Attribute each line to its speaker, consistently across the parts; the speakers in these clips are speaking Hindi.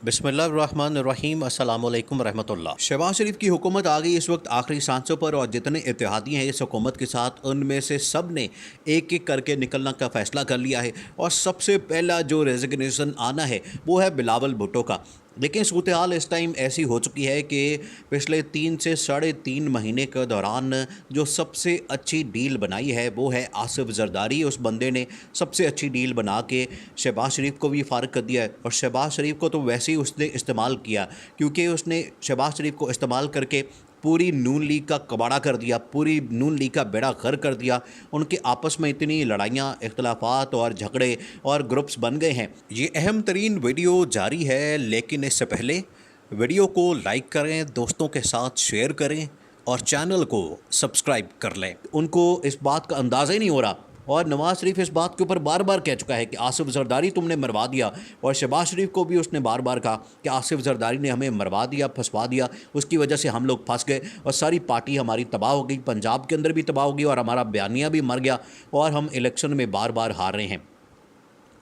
Speaker 1: बिस्मिल्लाहिर्रहमानिर्रहीम अस्सलामुअलैकुम रहमतुल्लाह। शहबाज शरीफ की हुकूमत आ गई इस वक्त आखिरी सांसों पर, और जितने इत्तेहादी हैं इस हुकूमत के साथ उनमें से सब ने एक एक करके निकलना का फ़ैसला कर लिया है। और सबसे पहला जो रेजिग्नेशन आना है वो है बिलावल भुट्टो का। लेकिन सूरत हाल इस टाइम ऐसी हो चुकी है कि पिछले 3 से 3.5 महीने के दौरान जो सबसे अच्छी डील बनाई है वो है आसिफ जरदारी। उस बंदे ने सबसे अच्छी डील बना के शहबाज शरीफ को भी फ़ारिग कर दिया है। और शहबाज शरीफ को तो वैसे ही उसने इस्तेमाल किया, क्योंकि उसने शहबाज शरीफ को इस्तेमाल करके पूरी नून लीग का कबाड़ा कर दिया, पूरी नून लीग का बेड़ा गर्क कर दिया। उनके आपस में इतनी लड़ाइयाँ, इख्तलाफात और झगड़े और ग्रुप्स बन गए हैं। ये अहम तरीन वीडियो जारी है, लेकिन इससे पहले वीडियो को लाइक करें, दोस्तों के साथ शेयर करें और चैनल को सब्सक्राइब कर लें। उनको इस बात का अंदाज़ा ही नहीं हो रहा, और नवाज़ शरीफ इस बात के ऊपर बार बार कह चुका है कि आसिफ जरदारी तुमने मरवा दिया। और शहबाज शरीफ को भी उसने बार बार कहा कि आसिफ जरदारी ने हमें मरवा दिया, फंसवा दिया, उसकी वजह से हम लोग फंस गए और सारी पार्टी हमारी तबाह हो गई, पंजाब के अंदर भी तबाह हो गई और हमारा बयानिया भी मर गया और हम इलेक्शन में बार बार हार रहे हैं।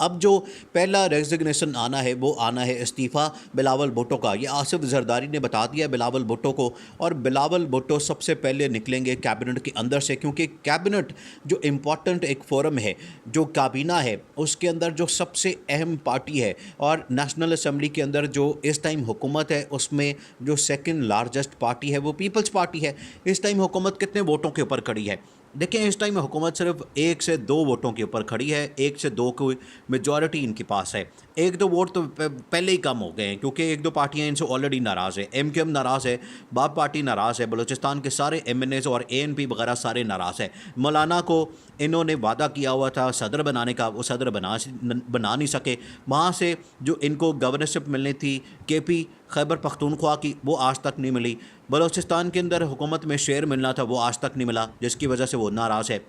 Speaker 1: अब जो पहला रेजिग्नेशन आना है वो आना है इस्तीफ़ा बिलावल भुट्टो का। ये आसिफ जरदारी ने बता दिया बिलावल भुट्टो को, और बिलावल भुट्टो सबसे पहले निकलेंगे कैबिनेट के अंदर से, क्योंकि कैबिनेट जो इम्पॉर्टेंट एक फोरम है, जो काबीना है, उसके अंदर जो सबसे अहम पार्टी है, और नेशनल असम्बली के अंदर जो इस टाइम हुकूमत है उसमें जो सेकंड लार्जेस्ट पार्टी है वो पीपल्स पार्टी है। इस टाइम हुकूमत कितने वोटों के ऊपर खड़ी है? देखें, इस टाइम हुकूमत सिर्फ 1 से 2 वोटों के ऊपर खड़ी है। 1 से 2 की मेजॉरिटी इनके पास है। 1-2 वोट तो पहले ही कम हो गए हैं, क्योंकि 1-2 पार्टियां इनसे ऑलरेडी नाराज़ है। MQM नाराज़ है, बाप पार्टी नाराज़ है, बलूचिस्तान के सारे MNAs और ANP वगैरह सारे नाराज़ है। मौलाना को इन्होंने वादा किया हुआ था सदर बनाने का, वो सदर बना नहीं सके। वहाँ से जो इनको गवर्नरशिप मिलनी थी KP खैबर पख्तूनख्वा की, वो आज तक नहीं मिली। बलूचिस्तान के अंदर हुकूमत में शेयर मिलना था, वो आज तक नहीं मिला, जिसकी वजह से वो नाराज़ है।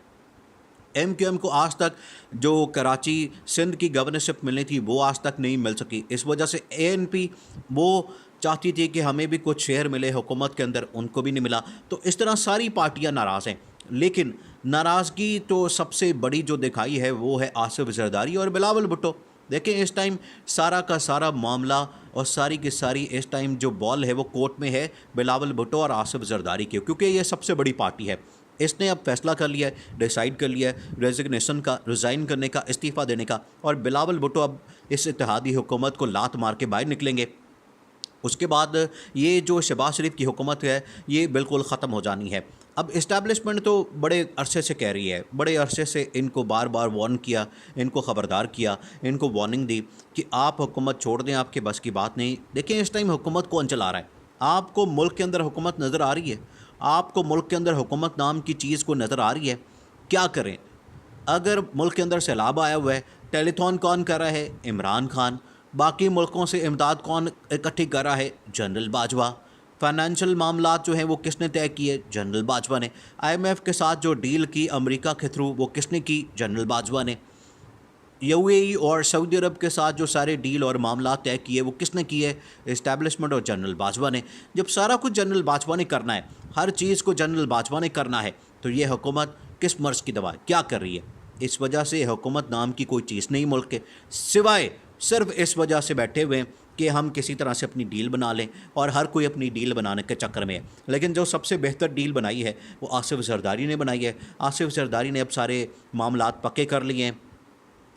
Speaker 1: MQM को आज तक जो कराची सिंध की गवर्नरशिप मिलनी थी वो आज तक नहीं मिल सकी। इस वजह से ANP वो चाहती थी कि हमें भी कुछ शेयर मिले हुकूमत के अंदर, उनको भी नहीं मिला। तो इस तरह सारी पार्टियां नाराज़ हैं। लेकिन नाराज़गी तो सबसे बड़ी जो दिखाई है वो है आसिफ जरदारी और बिलावल भुट्टो। देखें, इस टाइम सारा का सारा मामला और सारी की सारी इस टाइम जो बॉल है वो कोर्ट में है बिलावल भुट्टो और आसिफ जरदारी के, क्योंकि ये सबसे बड़ी पार्टी है। इसने अब फैसला कर लिया है, डिसाइड कर लिया है रेजिग्नेशन का, रिज़ाइन करने का, इस्तीफ़ा देने का। और बिलावल भुट्टो अब इस इत्तेहादी हुकूमत को लात मार के बाहर निकलेंगे। उसके बाद ये जो शहबाज शरीफ की हुकूमत है ये बिल्कुल ख़त्म हो जानी है। अब इस्टेब्लिशमेंट तो बड़े अरसे से कह रही है, बड़े अरसे से इनको बार बार वार्न किया, इनको ख़बरदार किया, इनको वार्निंग दी कि आप हुकूमत छोड़ दें, आपके बस की बात नहीं। देखिए, इस टाइम हुकूमत कौन चला रहा है? आपको मुल्क के अंदर हुकूमत नज़र आ रही है? आपको मुल्क के अंदर हुकूमत नाम की चीज़ को नज़र आ रही है? क्या करें? अगर मुल्क के अंदर सैलाब आया हुआ है, टेलीथॉन कौन कर रहा है? इमरान खान। बाकी मुल्कों से इमदाद कौन इकट्ठी कर रहा है? जनरल बाजवा। फाइनेंशियल मामलात जो हैं वो किसने तय किए? जनरल बाजवा ने। IMF के साथ जो डील की अमेरिका के थ्रू वो किसने की? जनरल बाजवा ने। UAE और सऊदी अरब के साथ जो सारे डील और मामला तय किए वो किसने किए? इस्टेब्लिशमेंट और जनरल बाजवा ने। जब सारा कुछ जनरल बाजवा ने करना है, हर चीज़ को जनरल बाजवा ने करना है, तो ये हुकूमत किस मर्ज़ की दवा क्या कर रही है? इस वजह से हुकूमत नाम की कोई चीज़ नहीं मुल्क के, सिवाय सिर्फ इस वजह से बैठे हुए हैं कि हम किसी तरह से अपनी डील बना लें, और हर कोई अपनी डील बनाने के चक्कर में है। लेकिन जो सबसे बेहतर डील बनाई है वो आसिफ जरदारी ने बनाई है। आसिफ जरदारी ने अब सारे मामलात पक्के कर लिए हैं।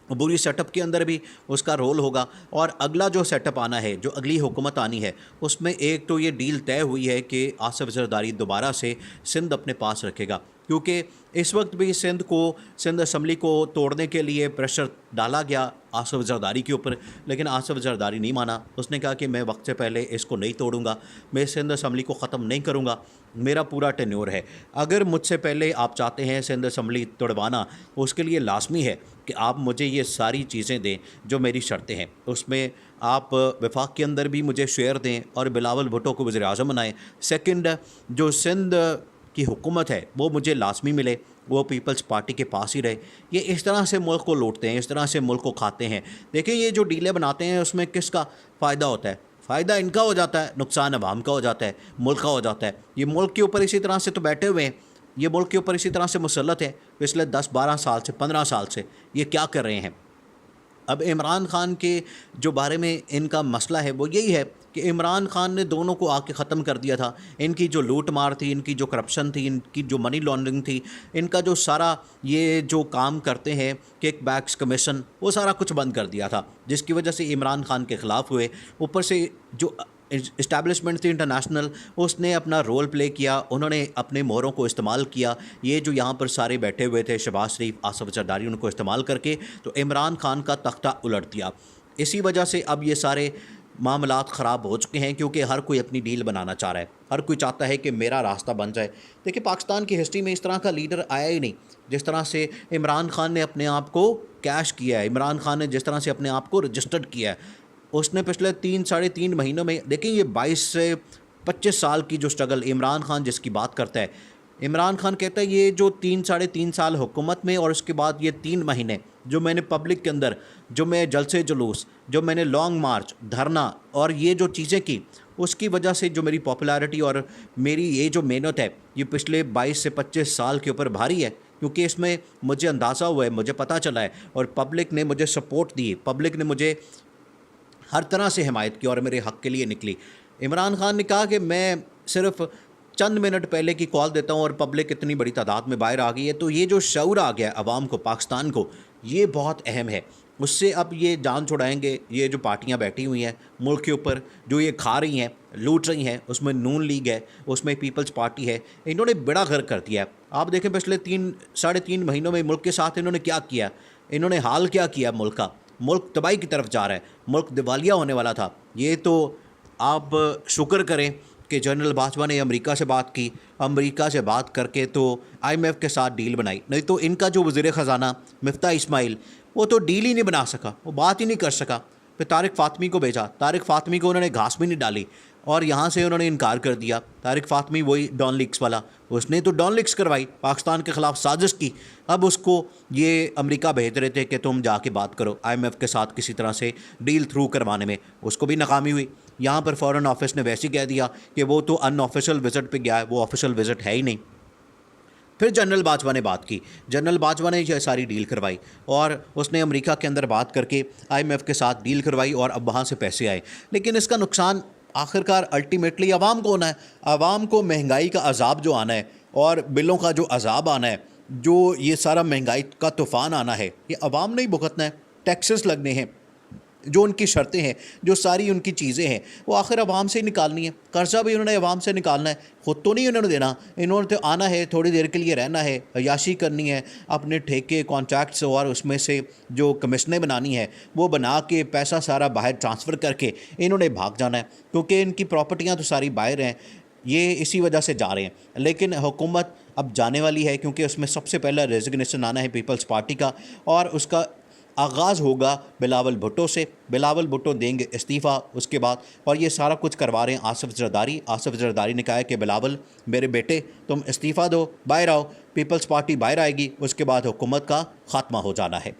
Speaker 1: पूरी सेटअप के अंदर भी उसका रोल होगा। और अगला जो सेटअप आना है, जो अगली हुकूमत आनी है, उसमें एक तो ये डील तय हुई है कि आसिफ जरदारी दोबारा से सिंध अपने पास रखेगा, क्योंकि इस वक्त भी सिंध असम्बली को तोड़ने के लिए प्रेशर डाला गया आसिफ जरदारी के ऊपर, लेकिन आसिफ जरदारी नहीं माना। उसने कहा कि मैं वक्त से पहले इसको नहीं तोड़ूंगा, मैं सिंध असम्बली को ख़त्म नहीं करूंगा, मेरा पूरा टेन्योर है। अगर मुझसे पहले आप चाहते हैं सिंध असम्बली तोड़वाना, उसके लिए लाजमी है कि आप मुझे ये सारी चीज़ें दें जो मेरी शर्तें हैं। उसमें आप वफाक के अंदर भी मुझे शेयर दें और बिलावल भुट्टो को वज़ीर-ए-आज़म बनाएं। सेकंड, जो सिंध की हुकूमत है वो मुझे लाजमी मिले, वो पीपल्स पार्टी के पास ही रहे। ये इस तरह से मुल्क को लूटते हैं, इस तरह से मुल्क को खाते हैं। देखिए, ये जो डीलें बनाते हैं उसमें किसका फ़ायदा होता है? फ़ायदा इनका हो जाता है, नुकसान अवाम का हो जाता है, मुल्क का हो जाता है। ये मुल्क के ऊपर इसी तरह से तो बैठे हुए हैं, ये मुल्क के ऊपर इसी तरह से मुसल्लत है। पिछले 10-12 साल से, 15 साल से ये क्या कर रहे हैं? अब इमरान खान के जो बारे में इनका मसला है वो यही है कि इमरान खान ने दोनों को आके ख़त्म कर दिया था। इनकी जो लूट मार थी, इनकी जो करप्शन थी, इनकी जो मनी लॉन्ड्रिंग थी, इनका जो सारा ये जो काम करते हैं किक बैक्स कमीशन, वो सारा कुछ बंद कर दिया था, जिसकी वजह से इमरान खान के ख़िलाफ़ हुए। ऊपर से जो इस्टेब्लिशमेंट थी इंटरनेशनल, उसने अपना रोल प्ले किया, उन्होंने अपने मोहरों को इस्तेमाल किया। ये जो यहाँ पर सारे बैठे हुए थे शहबाज शरीफ, आसिफ जरदारी, उनको इस्तेमाल करके तो इमरान खान का तख्ता उलट दिया। इसी वजह से अब ये सारे मामलात ख़राब हो चुके हैं, क्योंकि हर कोई अपनी डील बनाना चाह रहा है, हर कोई चाहता है कि मेरा रास्ता बन जाए। देखिए, पाकिस्तान की हिस्ट्री में इस तरह का लीडर आया ही नहीं जिस तरह से इमरान खान ने अपने आप को कैश किया है, इमरान खान ने जिस तरह से अपने आप को रजिस्टर्ड किया है। उसने पिछले 3-3.5 महीनों में, देखिए ये 22 से 25 साल की जो स्ट्रगल इमरान खान जिसकी बात करता है, इमरान खान कहता है ये जो 3-3.5 साल हुकूमत में और उसके बाद ये 3 महीने जो मैंने पब्लिक के अंदर, जो मैं जलसे जुलूस, जो मैंने लॉन्ग मार्च, धरना और ये जो चीज़ें की, उसकी वजह से जो मेरी पॉपुलैरिटी और मेरी ये जो मेहनत है, ये पिछले 22 से 25 साल के ऊपर भारी है, क्योंकि इसमें मुझे अंदाज़ा हुआ है, मुझे पता चला है और पब्लिक ने मुझे सपोर्ट दी, पब्लिक ने मुझे हर तरह से हिमायत की और मेरे हक़ के लिए निकली। इमरान खान ने कहा कि मैं सिर्फ़ चंद मिनट पहले की कॉल देता हूँ और पब्लिक इतनी बड़ी तादाद में बाहर आ गई है। तो ये जो शऊर आ गया अवाम को, पाकिस्तान को, ये बहुत अहम है। उससे अब ये जान छुड़ाएंगे ये जो पार्टियां बैठी हुई हैं मुल्क के ऊपर, जो ये खा रही हैं, लूट रही हैं, उसमें नून लीग है, उसमें पीपल्स पार्टी है, इन्होंने बड़ा गर्क कर दिया है। आप देखें पिछले 3-3.5 महीनों में मुल्क के साथ इन्होंने क्या किया, इन्होंने हाल क्या किया मुल्क का। मुल्क तबाही की तरफ जा रहा है, मुल्क दिवालिया होने वाला था। ये तो आप शुक्र करें कि जनरल बाजवा ने अमेरिका से बात की, अमेरिका से बात करके तो IMF के साथ डील बनाई, नहीं तो इनका जो वज़ीर ख़जाना मिफ्ता इस्माइल, वो तो डील ही नहीं बना सका, वो बात ही नहीं कर सका। फिर तारिक फ़ातमी को भेजा, तारिक फ़ातमी को उन्होंने घास भी नहीं डाली और यहाँ से उन्होंने इनकार कर दिया। तारिक फ़ातमी वही डॉन लीक्स वाला, उसने तो डॉन लीक्स करवाई, पाकिस्तान के ख़िलाफ़ साजिश की। अब उसको ये अमेरिका भेज रहे थे कि तुम जाके बात करो IMF के साथ किसी तरह से डील थ्रू करवाने में, उसको भी नाकामी हुई। यहाँ पर फ़ॉरेन ऑफिस ने वैसे ही कह दिया कि वो तो अनऑफिशियल विज़िट पे गया है, वो ऑफिशियल विज़िट है ही नहीं। फिर जनरल बाजवा ने बात की, जनरल बाजवा ने यह सारी डील करवाई और उसने अमेरिका के अंदर बात करके IMF के साथ डील करवाई और अब वहाँ से पैसे आए। लेकिन इसका नुकसान आखिरकार अल्टीमेटली आवाम को होना है। आवाम को महंगाई का अजाब जो आना है और बिलों का जो अजाब आना है, जो ये सारा महंगाई का तूफ़ान आना है, ये आवाम ने ही भुगतना है। टैक्सेस लगने हैं, जो उनकी शर्तें हैं, जो सारी उनकी चीज़ें हैं, वो आखिर आवाम से ही निकालनी है। कर्जा भी उन्होंने आवाम से निकालना है, ख़ुद तो नहीं उन्होंने देना। इन्होंने तो आना है, थोड़ी देर के लिए रहना है, अय्याशी करनी है, अपने ठेके कॉन्ट्रैक्ट्स और उसमें से जो कमीशनें बनानी है वो बना के पैसा सारा बाहर ट्रांसफ़र करके इन्होंने भाग जाना है, क्योंकि इनकी प्रॉपर्टियाँ तो सारी बाहर हैं। ये इसी वजह से जा रहे हैं। लेकिन हुकूमत अब जाने वाली है, क्योंकि उसमें सबसे पहला रेजिग्नेशन आना है पीपल्स पार्टी का और उसका आगाज़ होगा बिलावल भुट्टो से। बिलावल भुट्टो देंगे इस्तीफ़ा उसके बाद, और ये सारा कुछ करवा रहे हैं आसिफ जरदारी। आसिफ जरदारी ने कहा है कि बिलावल मेरे बेटे तुम इस्तीफ़ा दो, बाहर आओ, पीपल्स पार्टी बाहर आएगी, उसके बाद हुकूमत का ख़ात्मा हो जाना है।